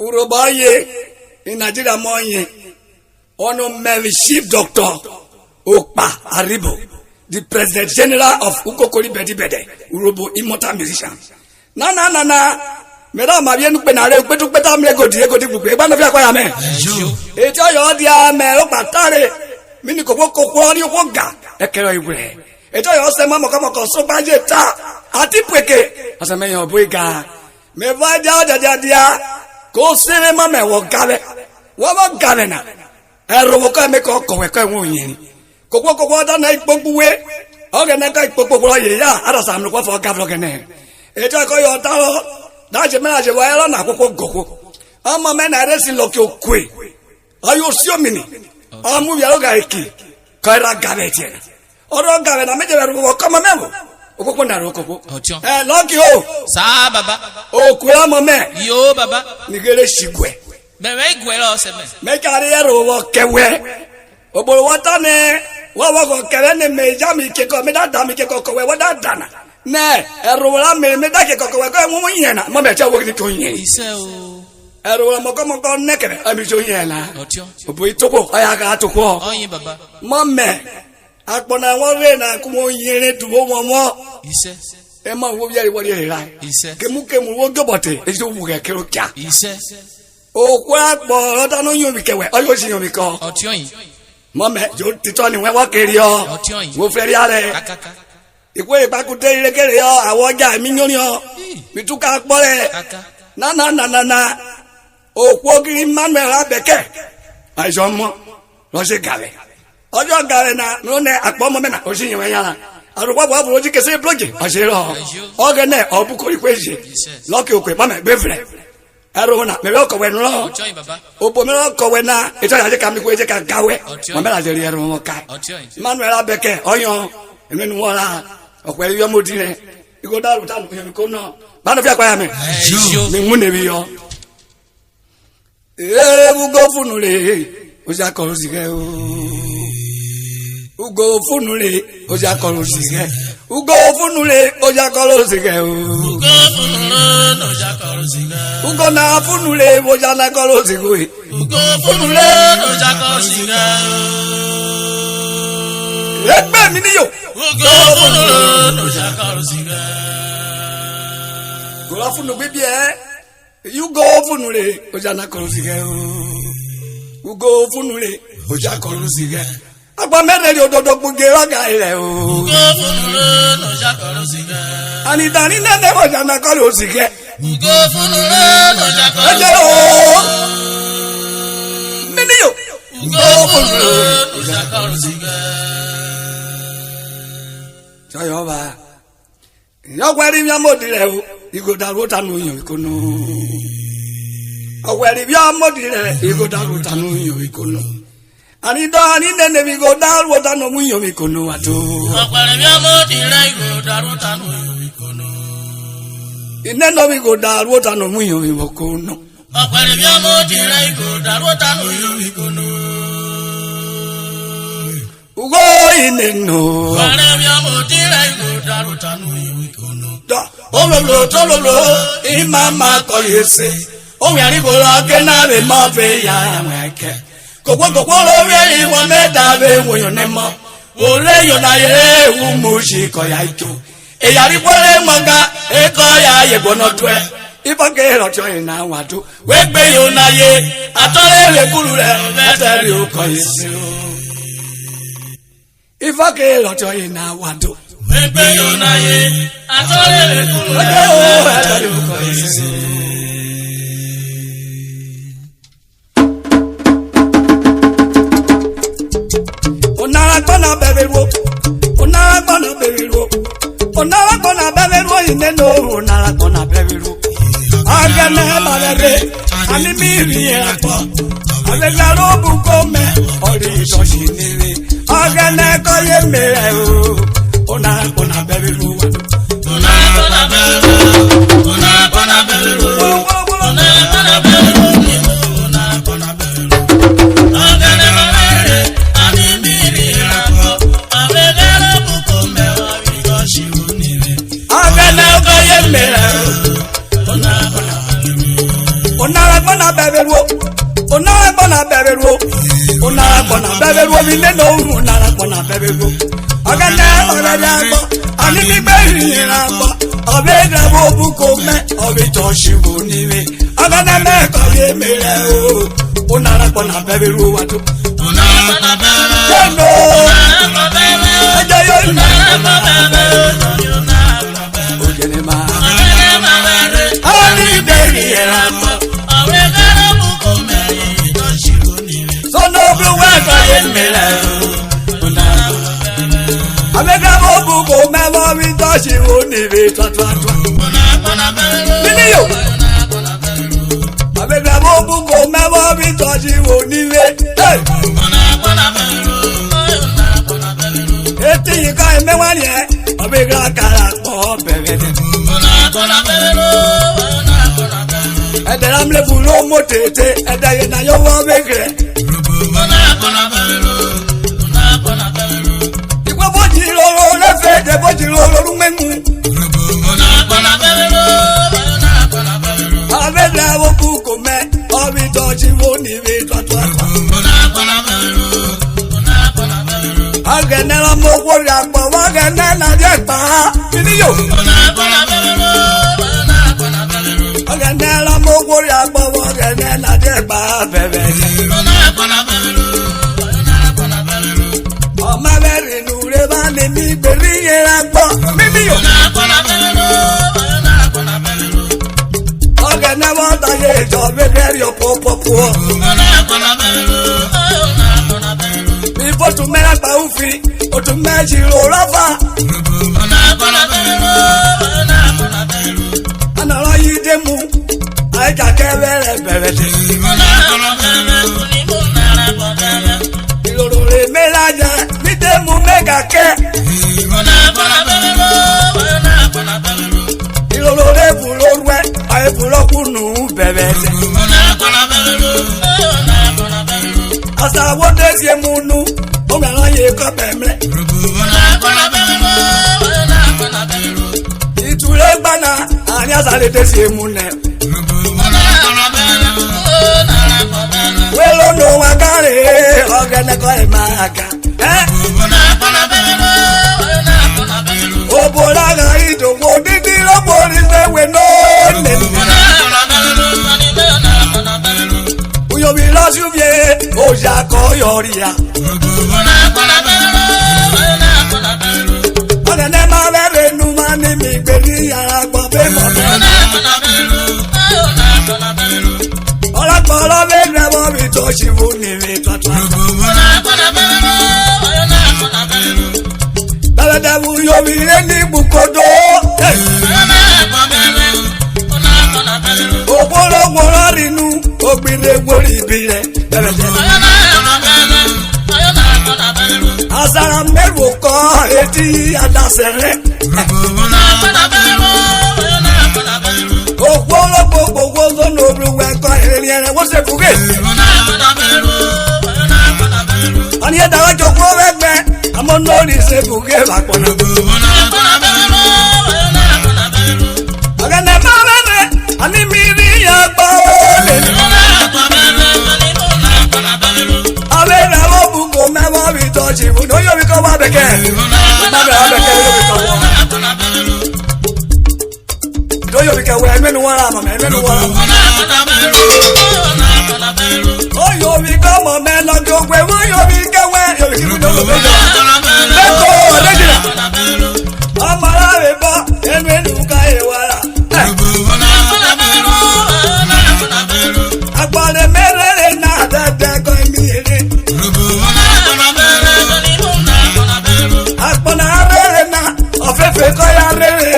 Urhobo in Nigeria moye. Ono Mary Chief Doctor Okpan Arhibo, the President General of Ukokori Bedi Urhobo immortal musician. Na. Mera ma bien pe na re pe tu pe ta mle godi bupe ba no fi akwa ya me. E ti oyo dia me o patare. Mi ni kokko ri o ga. E kero ibre. E ti oyo se mo ko so ba je ta. Ati pweke. Asa me yan bo ga. Me va dia. Ko sere ma me wo ga le. Wo ba ga le na. E ro wo ka me ko we ko won yin. Kokko da na ipogbuwe. O ge na ka ipogbo ro ye ya. Ada sa mi ko fo ga vlog ne. E ti ko yo ta lo. That's a man. I want to go. I'm a man. I rest look your quay. Are you sure mini? I'm moving your guy. Kaira Gavetian. Or Gavan, I made a come a memo. Okoponaroko. Eh, lock you. Sa baba. Oh, Kuama man. Yo baba. Nigere Shigwe. Bevwe gwelo seme. Make a hero walk away. Obo watane. Wawa Karen me Jammy Kiko, me that damn Kiko, what that done. Ne, erola me da ke kokko ko mu yin na mo be cha wo ki to yin ise o erola mo ko nekere ami jo yin na otio obo itoko aya ga atoko oyin baba mo me akpona won re na ku mo yin re du mo ise e ma wo bi wo re ra ise kemu wo gobote e jo wu ke kero kya ise o ko agbo da no yin mi kewe oyo si yin mi ko otio yin mo me jo tito ni we wa keri o otio yin wo feri are kakaka ikwe ipakute irekere yo awoja minyoni yo bituka pore na okwo giri Manuel abeke aizomo lo se gale ojo gale na no ne Akpona mena o sin yen yana arugbo bo buru ji kese blogi o se ro ogene obuko ikweje loki okwe mama Bevwe ero na me ko we no otio yin baba obo me ko we na ito ya je ka mi ko je ka gawe mama la je ri ero mo ka Manuel abeke oyan emenu wora ọ̀pọ̀ ẹ̀yọ́ mo di rẹ̀ ikú dárò tánù yẹn kó náà bá ní fi àpáyà mi mi mú nèbi yọ. Ugo funu le o ṣe akọrọ sìgẹ o ugo funu le o ṣe akọrọ sìgẹ ugo funu le o ṣe akọrọ sìgẹ o ugo funu le o ṣe akọrọ sìgẹ ugo na funu le o ṣe akọrọ sìgẹ ugo funu le o ṣe akọrọ sìgẹ ẹgbẹ́ mi níyò. Ugo funu lo jakaro siga. Gola funu bibi Ugo funu le o jana koro siga o. Ugo funu le o jakaro siga. Agba mere le ododo gboge raga ile o. Ugo funu lo jakaro siga. Ani dani nene o jana koro siga. Ugo funu lo jakaro siga. Miniyo. Ugo funu lo jakaro siga. Chayo ba. Yo gweri mi amodi re o. Igo daru tanu yan ikono. Ogweri bi amodi re igo daru tanu yan ikono. Ani do ani nene mi go daru tanu mu yan ikono ato. Ogweri bi amodi re igo daru tanu yan ikono. Ineno mi go daru tanu mu yan ikono. Ogweri bi amodi re igo daru tanu yan ikono. Ugo ineno. Ololo imama koyese o mi Arhibo la ke na be ma fe ya weke kokwo lo re iwo meta be wo yo ne mo o le yo na ye wu mu shi ko ya ito e Arhibo le moga e ko ya ye bono twe ifa ke ro cho ina wa do we gbe yo na ye atore le kuru re meta ri o koyese ifa ke ro cho ina wa do Bebe yo na ye, atole le kulu Onara Akpona Bevwe ineno onara Akpona Bevwe agane balere ani mi ri apo ale laro bu ko me ori so shinire agane ko ye me o onara Akpona Bevwe onara Akpona Bevwe onara Akpona Bevwe onara Akpona Bevwe onara Akpona Bevwe agane balere ani mi ri apo ale laro bu ko me ori so shinire agane ko ye me o onara Akpona Akpona Bevwe. Ona Akpona Bevwe. Ona Akpona Bevwe. Mi ne no Ona Akpona Bevwe. Agana Agbo. Ani mi beri Agbo. Obeda bo buko me. Obi toshibu niwe. Agana me ko ye mere o. Ona Akpona Bevwe watu. Ona Akpona Bevwe. Ono. Ona Akpona Bevwe. Ajayo Ona Akpona Bevwe. Ojene ma. Ani beri Agbo. Obeda bo buko me. Toshibu niwe. So no blue weather in me. Abega bobu ko memo mi toshi woni be twa. Mini yo. Abega bobu ko memo mi toshi woni be. Eti ka me wani e. Abega kala ko bebe. Edera mle bulo motete. Edaye na yo wo begre. De bojiro rumenu Aveda woku kome obi toji woni be twa Agenela moko ya po wagenela je pa Miniyo Agenela moko ya po wagenela je pa bebe Mi beri Agbo, mimi yo. Oga na wanda ye jo beri yo popo. Mi fotu mera pa ufi, otu meji ro rafa. Ana lo yi demu, ai ka kebere bere de. Iloro re melaja, mi demu mega ke. Ilolore bulorwe ay bulokunu bebete Asa wode sie munu o ngala ye ko bemle Itule bana ani asale te sie mune Welo no wagare ogene ko e maga Oboraga ido wo didi lo bori se we no ne Uyo bi lo subie o ja ko yoria Ona ne ma bere nu ma ni mi gberi Agbo be mo Ola polo be na bo mi to shivu ni mi twa Dawu yo mi ni bukodo Obolo wora rinu ogbire wori bire Asara meru ko eti adasere Obolo gbogbo zo no ruwe ko ere wo se fuge Ani da wa joko wegbe Amo no ni se buge Akpona Agana mabere ani miri Agbo Avera obu ko mewo bi toji bu no yo bi ko wa beke Do yo bi ka we menu wara ma menu wara O yo bi ko mo me lo go we wo yo bi ka we yo bi ki no lo be Amara beba emenu ka ewara Agbale merere na dada ko emire Akpona rere na ofefe ko ya rere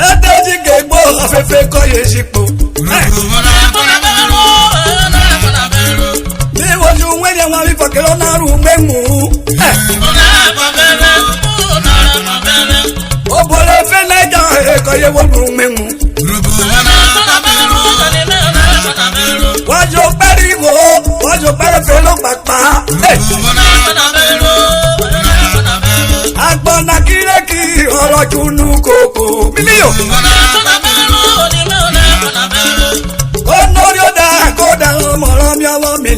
Edeji gegbo ofefe ko ye sipo Ni woju wenye wa mi fakelo na ru memu Obole feneja ko ye wo ru memu Wajo perigo wajo pere felo papa Akpona kireki oro junu koko miliyo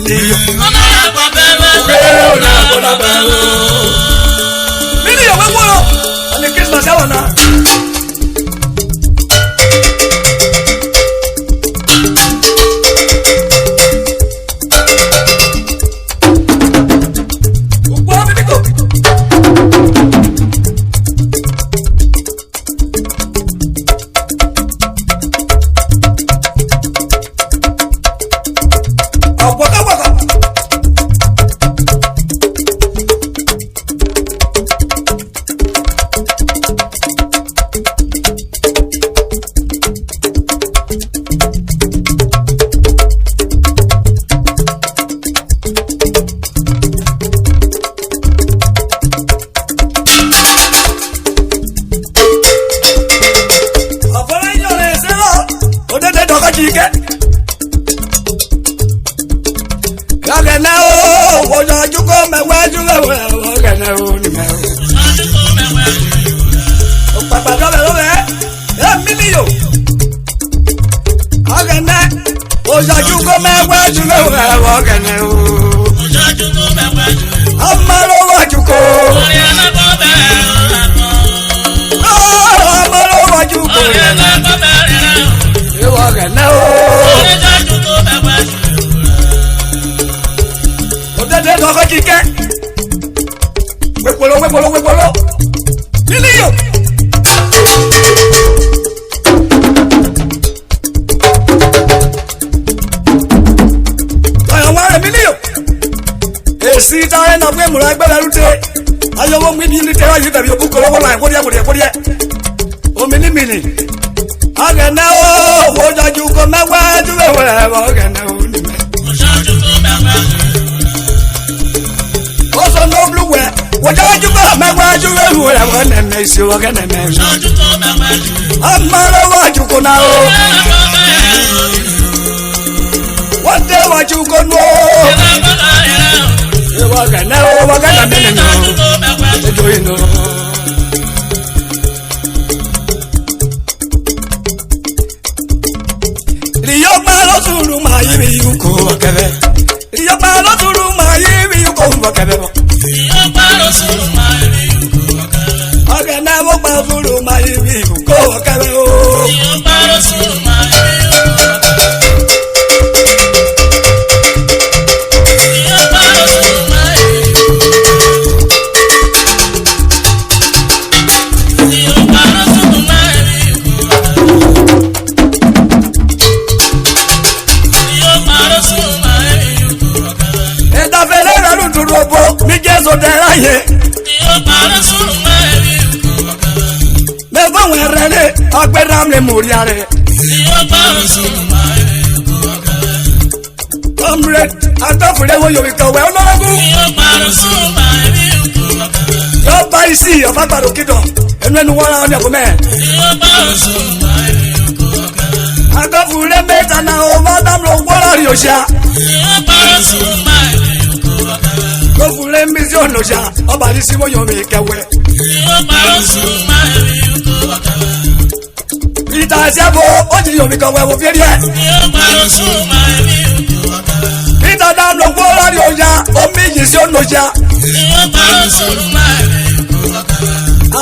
million. Million we won on the Christmas hour now.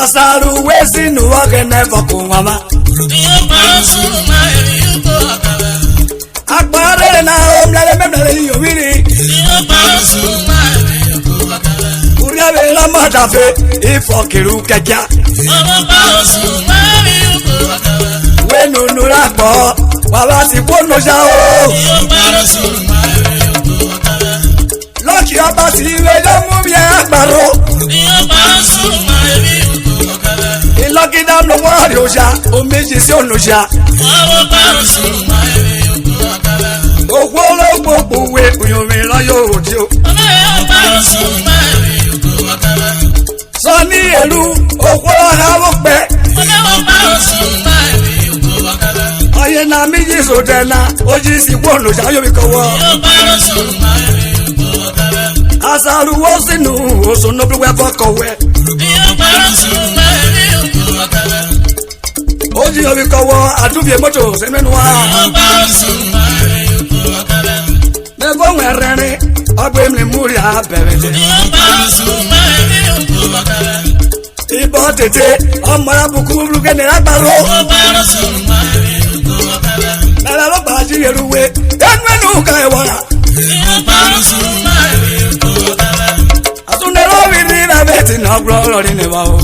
Asaru wesi nuwage never kumama. Akpona na omlele memlele yowiri. Uriya bela madafe ifo kiru kekia. Wenu nurako wabasi kono jao. Lọ́kì ọba sí ìwé ló mú mi àgbàro. Ìlọ́kìdá ló wọ́n rí ọjà, oméjì sí olùjà. Ògbó olóògbò pòwe òyìnbó lọ́yọ̀ òdì o. Sọ ní èlú ògbó ọ̀hánwó pẹ́. Ọyẹ náà méjì sòdẹ̀ náà, ó jí sí kó olùjà yóò fi kọ́wọ́. Asaru wosinu osono bi wepo kowe. Oji obi kowo adubie moto semenu wa. kó wẹ̀rẹ̀rin ọgbẹ́ mi múri abẹ́rẹ́ lé. ìbọn tètè ọmọ abùkù burúkẹ́ ní agbárò. nàrà ló bá jí eruwe ẹnu ẹnu ká ẹ wọra. àtúndẹ̀rọ̀ mi ní ìrẹ́bẹ̀ tí náà gbọ́ lọ́rin ní wa o.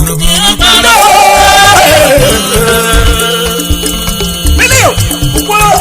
mílíọ̀ wọ́n.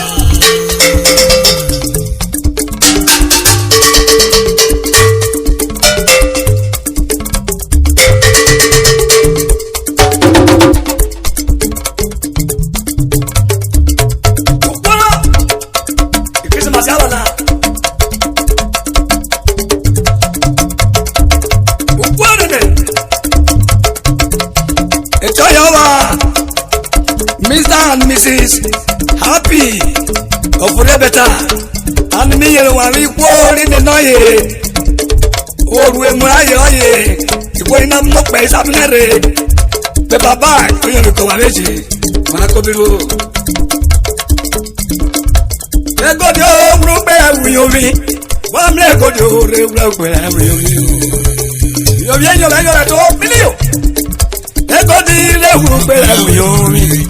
And Mrs. Happy of Rebeta and me and we were in the noye. Oh, we muraye oye. You go in a mock by Sabnere. The Baba, you know, come away. Manakobiru. They got your group every year. One leg got your group every year. You're at all, Milio. They got the group every year.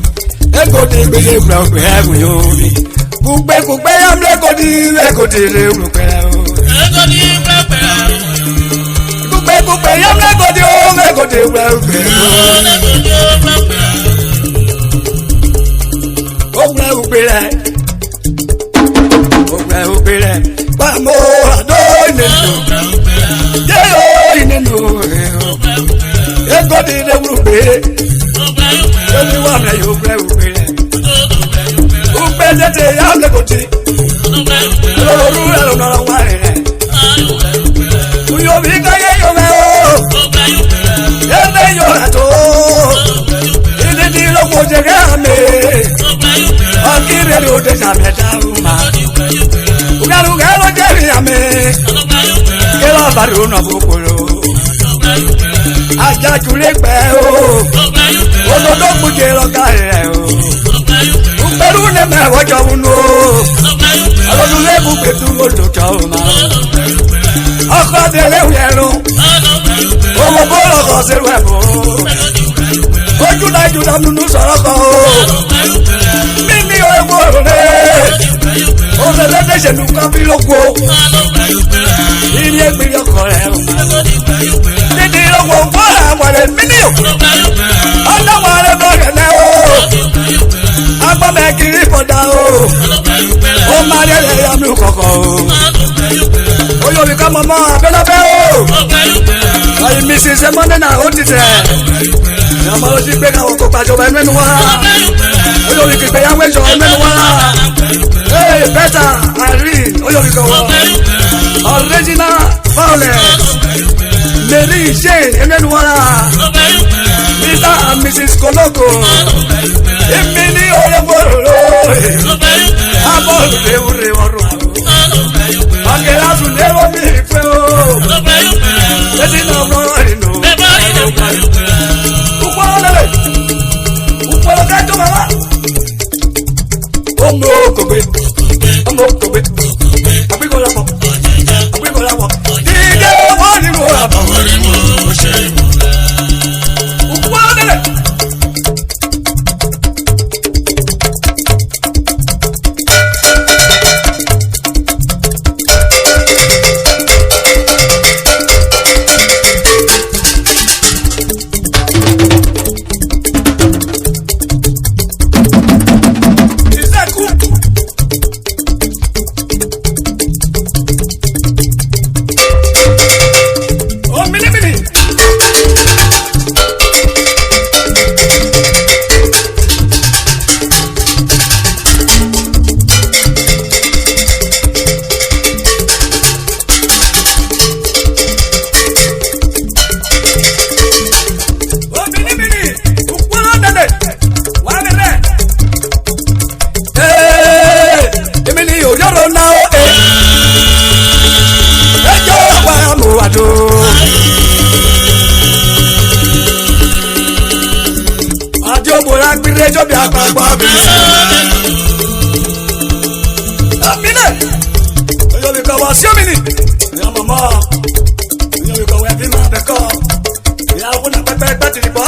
Ekoti gbèsè gbà òpè ẹ̀bùn yóò rí. Kùgbẹ́ kùgbẹ́ yàmúlẹ̀ ekoti lè rúpẹ́ o. Ekoti gbàgbẹ́ kùgbẹ́ kùgbẹ́ yàmúlẹ̀ ekoti ó ekoti gbà òpè o. Ó gbà òpè rẹ̀. Ó gbà òpè rẹ̀. Pàmò àdó ìnẹ̀nù. Yẹ́yọ́ ìnẹ̀nù rẹ̀ o. Ekoti lè rúpẹ́. Only one that you play with me. Who better than the other country? Oh, no, why? You be going away. And then you're at all. In the deal of what you got me. I'll give you the Sametama. You got to get me. Get up a room of Okolo. Ajájúlé pẹ́ o, òdòdó kùjẹ́ lọ́gà rẹ̀ o, ìpẹ́rù ní mẹ́wọ́ jọ̀wọ́ nù o, ọlọ́dúnlé bùgbé dúró lòjọ́ o ma. Ọkọ̀ délé wẹ̀rù, owó bọ́ọ̀lù ọkọ̀ sẹ́rù ẹ̀ bọ̀ o, ojú náà jù náà nínú sọ̀rọ̀ kan o, mímí owó rẹ̀, òṣèlè dẹ́sẹ̀ nù kan bí lóko, ìrìn ẹgbẹ̀rẹ̀ ọkọ̀ rẹ̀ o. Dídí lọ́wọ́ fọ́lá àwọ̀rẹ̀ mílíọ̀. Ọlọ́wọ́rẹ́ bọ̀rẹ̀ lẹ́ o. Agbọ́mẹ̀ kiri kọ̀dá o. Ó máa rí ẹ̀rẹ̀ yọmí kọ̀kọ̀ o. Oyè ká mọ̀ mọ́ abẹ́lẹ́bẹ́ o. Ọyìn mi sì ṣe mọ́ndé náà ó ti tẹ̀. Ìyàmọ́ ló ti gbé káwọn kó pàjọba ẹ̀mẹ́nu wá. Oyè kì í gbé yàwé jọ ẹ̀mẹ́nu wá. Ee bẹ́tà àrí oyè kọ̀ wọ́. Original violence. Mary Jane Emenuwara Mr. and Mrs. Koloko Èmi ní Urhobo Abọ́ọ̀lù léwúre ọ̀rọ̀ Ọ̀gẹ̀rẹ̀ àtúndé omi ìpè o Létí náà rọrọ̀ ìnù Púpọ̀ lẹ́lẹ̀ Púpọ̀ lọ́kẹ́ tó máa wá Ọmọ òkògbé Àbíkọ̀lápọ̀ Dígẹ́ wọ́n nínú àbọ̀ Púpọ̀ lẹ́lẹ̀.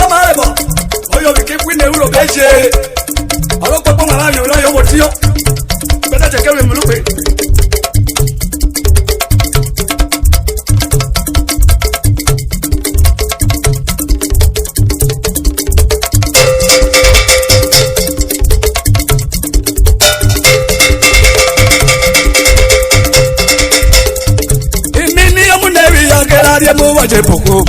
amarebo oyo bikikwi ne uro beje alopo po mama mi oyo wotio beta chekere mulupe Mo waje poko